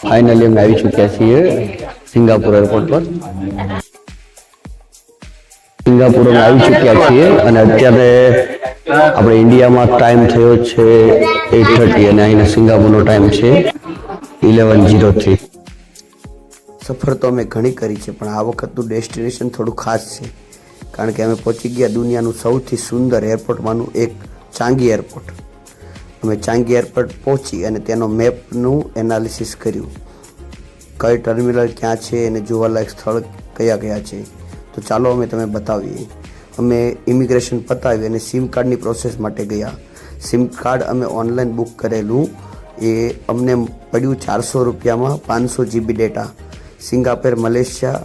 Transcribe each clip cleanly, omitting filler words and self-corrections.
Finally અમે આવી ચૂક્યા છીએ સિંગાપુર એરપોર્ટ પર. સિંગાપુરમાં આવી ચૂક્યા છીએ અને અત્યારે આપણે ઇન્ડિયામાં ટાઈમ થયો છે 8:30 અને અહીંના સિંગાપુરનો ટાઈમ છે 11:03. સફર તો અમે ઘણી કરી છે, પણ આ વખતનું ડેસ્ટિનેશન થોડું ખાસ છે, કારણ કે અમે પહોંચી ગયા દુનિયાનું સૌથી સુંદર એરપોર્ટમાંનું એક, ચાંગી એરપોર્ટ. અમે ચાંગી એરપોર્ટ પહોંચી અને તેનો મેપનું એનાલિસિસ કર્યું, કઈ ટર્મિનલ ક્યાં છે અને જોવાલાયક સ્થળ કયા કયા છે. તો ચાલો અમે તમે બતાવીએ. અમે ઇમિગ્રેશન પતાવી અને સિમ કાર્ડની પ્રોસેસ માટે ગયા. સિમ કાર્ડ અમે ઓનલાઈન બુક કરેલું, એ અમને પડ્યું 400 રૂપિયામાં 500 GB ડેટા. સિંગાપોર, મલેશિયા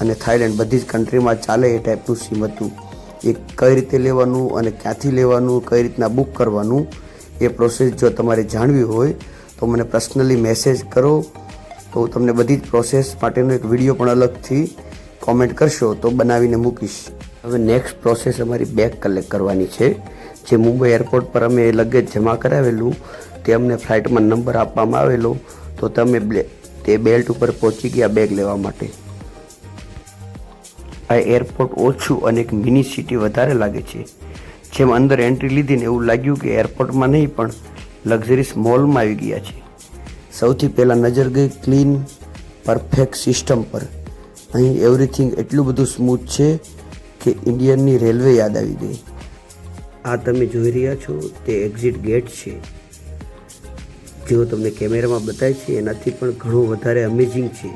અને થાઈલેન્ડ બધી જ કન્ટ્રીમાં ચાલે એ ટાઈપનું સિમ હતું. એ કઈ રીતે લેવાનું અને ક્યાંથી લેવાનું, કઈ રીતના બુક કરવાનું, એ પ્રોસેસ જો તમારે જાણવી હોય તો મને પર્સનલી મેસેજ કરો, તો તમને બધી જ પ્રોસેસ માટેનો એક વિડીયો પણ અલગથી કોમેન્ટ કરશો તો બનાવીને મૂકીશ. હવે નેક્સ્ટ પ્રોસેસ અમારી બેગ કલેક્ટ કરવાની છે. જે મુંબઈ એરપોર્ટ પર અમે લગેજ જમા કરાવેલું તે અમને ફ્લાઇટમાં નંબર આપવામાં આવેલો, તો તમે તે બેલ્ટ ઉપર પહોંચી ગયા બેગ લેવા માટે. આ એરપોર્ટ ઓછું અને એક મિની સિટી વધારે લાગે છે. જેમ અંદર એન્ટ્રી લીધી ને એવું લાગ્યું કે એરપોર્ટમાં નહીં પણ લક્ઝરીસ મોલમાં આવી ગયા છે. સૌથી પહેલાં નજર ગઈ ક્લીન પરફેક્ટ સિસ્ટમ પર. અહીં એવરીથિંગ એટલું બધું સ્મૂથ છે કે ઇન્ડિયનની રેલવે યાદ આવી ગઈ. આ તમે જોઈ રહ્યા છો તે એક્ઝિટ ગેટ છે. જેઓ તમને કેમેરામાં બતાવે છે એનાથી પણ ઘણું વધારે અમેઝિંગ છે.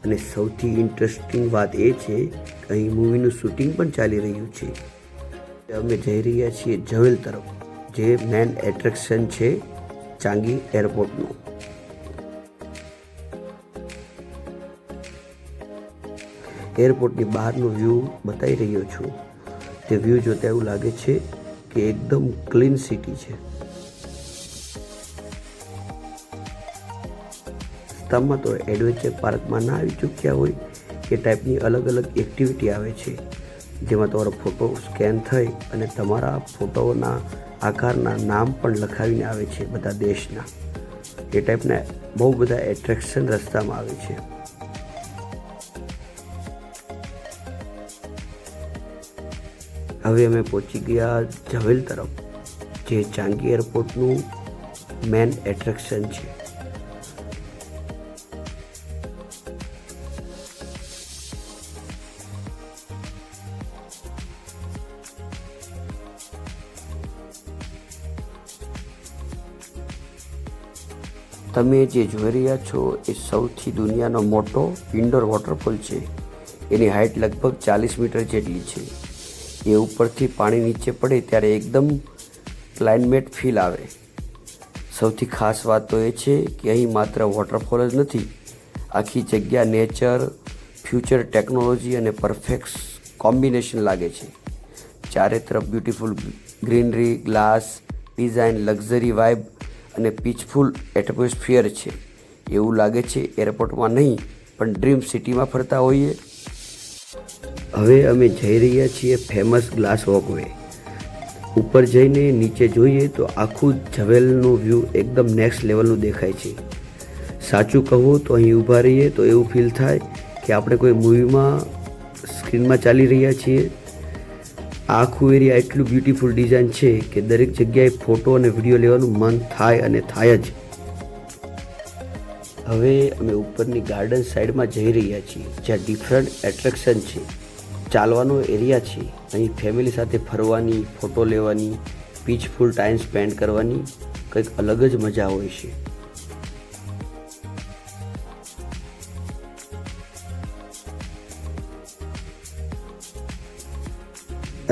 અને સૌથી ઇન્ટરેસ્ટિંગ વાત એ છે કે અહીં મૂવીનું શૂટિંગ પણ ચાલી રહ્યું છે. અમે જઈ રહ્યા છીએ જવેલ તરફ, જે મેન એટ્રેક્શન છે ચાંગી એરપોર્ટનું. એરપોર્ટની બહારનો વ્યૂ બતાવી રહ્યો છું. તે વ્યૂ જોતા એવું લાગે છે કે એકદમ ક્લીન સિટી છે. રસ્તામાં તો એડવેન્ચર પાર્કમાં ના આવી ચૂક્યા હોય એ ટાઈપની અલગ અલગ એક્ટિવિટી આવે છે, જેમાં તમારો ફોટો સ્કેન થઈ અને તમારા ફોટોના આકારના નામ પણ લખાવીને આવે છે બધા દેશના. એ ટાઈપના બહુ બધા એટ્રેક્શન રસ્તામાં આવે છે. હવે અમે પહોંચી ગયા જવેલ તરફ, જે ચાંગી એરપોર્ટનું મેન એટ્રેક્શન છે. તમે જે જોઈ રહ્યા છો એ સૌથી દુનિયાનો મોટો ઇન્ડોર વોટરફોલ છે. એની હાઇટ લગભગ 40 મીટર જેટલી છે. એ ઉપરથી પાણી નીચે પડે ત્યારે એકદમ ક્લાઇમેટ ફીલ આવે. સૌથી ખાસ વાત તો એ છે કે અહીં માત્ર વોટરફોલ જ નથી, આખી જગ્યા નેચર, ફ્યુચર ટેકનોલોજી અને પરફેક્ટ કોમ્બિનેશન લાગે છે. ચારે તરફ beautiful greenery, glass design, luxury vibe અને પીસફુલ એટમોસ્ફિયર છે. એવું લાગે છે એરપોર્ટમાં નહીં પણ ડ્રીમ સિટીમાં ફરતા હોઈએ. હવે અમે જઈ રહ્યા છીએ ફેમસ ગ્લાસ વોકવે. ઉપર જઈને નીચે જોઈએ તો આખું જવેલનું વ્યૂ એકદમ નેક્સ્ટ લેવલનું દેખાય છે. સાચું કહું તો અહીં ઊભા રહીએ તો એવું ફીલ થાય કે આપણે કોઈ મૂવીમાં સ્ક્રીનમાં ચાલી રહ્યા છીએ. આખું એરિયા એટલું બ્યુટીફુલ ડિઝાઇન છે કે દરેક જગ્યાએ ફોટો અને વિડીયો લેવાનું મન થાય અને થાય જ. હવે અમે ઉપરની ગાર્ડન સાઈડમાં જઈ રહ્યા છીએ, જ્યાં ડિફરન્ટ એટ્રેક્શન છે. ચાલવાનો એરિયા છે. અહીં ફેમિલી સાથે ફરવાની, ફોટો લેવાની, પીસફુલ ટાઈમ સ્પેન્ડ કરવાની કંઈક અલગ જ મજા હોય છે.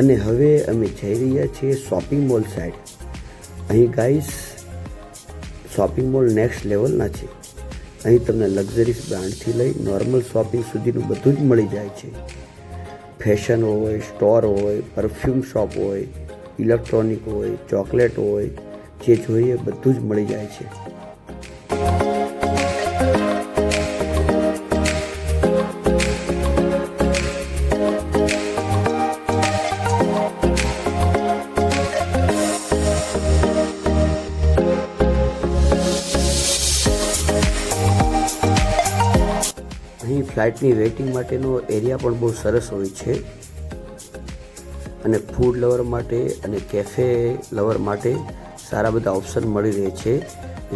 અને હવે અમે જઈ રહ્યા છીએ શોપિંગ મોલ સાઈડ. અહીં ગાઈસ શોપિંગ મોલ નેક્સ્ટ લેવલના છે. અહીં તમને લક્ઝરીઝ બ્રાન્ડથી લઈ નોર્મલ શોપિંગ સુધીનું બધું જ મળી જાય છે. ફેશન હોય, સ્ટોર હોય, પરફ્યુમ શોપ હોય, ઇલેક્ટ્રોનિક હોય, ચોકલેટ હોય, જે જોઈએ બધું જ મળી જાય છે. અહીં ફ્લાઇટની વેઇટિંગ માટેનો એરિયા પણ બહુ સરસ હોય છે અને ફૂડ લવર માટે અને કેફે લવર માટે સારા બધા ઓપ્શન મળી રહે છે.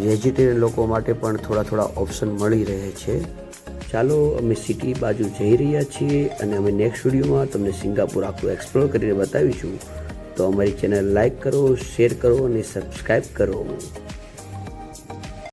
વેજીટેરિયન લોકો માટે પણ થોડા ઓપ્શન મળી રહે છે. ચાલો અમે સિટી બાજુ જઈ રહ્યા છીએ અને અમે નેક્સ્ટ વિડીયોમાં તમને સિંગાપુર આખું એક્સપ્લોર કરીને બતાવીશું. તો અમારી ચેનલ લાઈક કરો, શેર કરો અને સબસ્ક્રાઈબ કરો.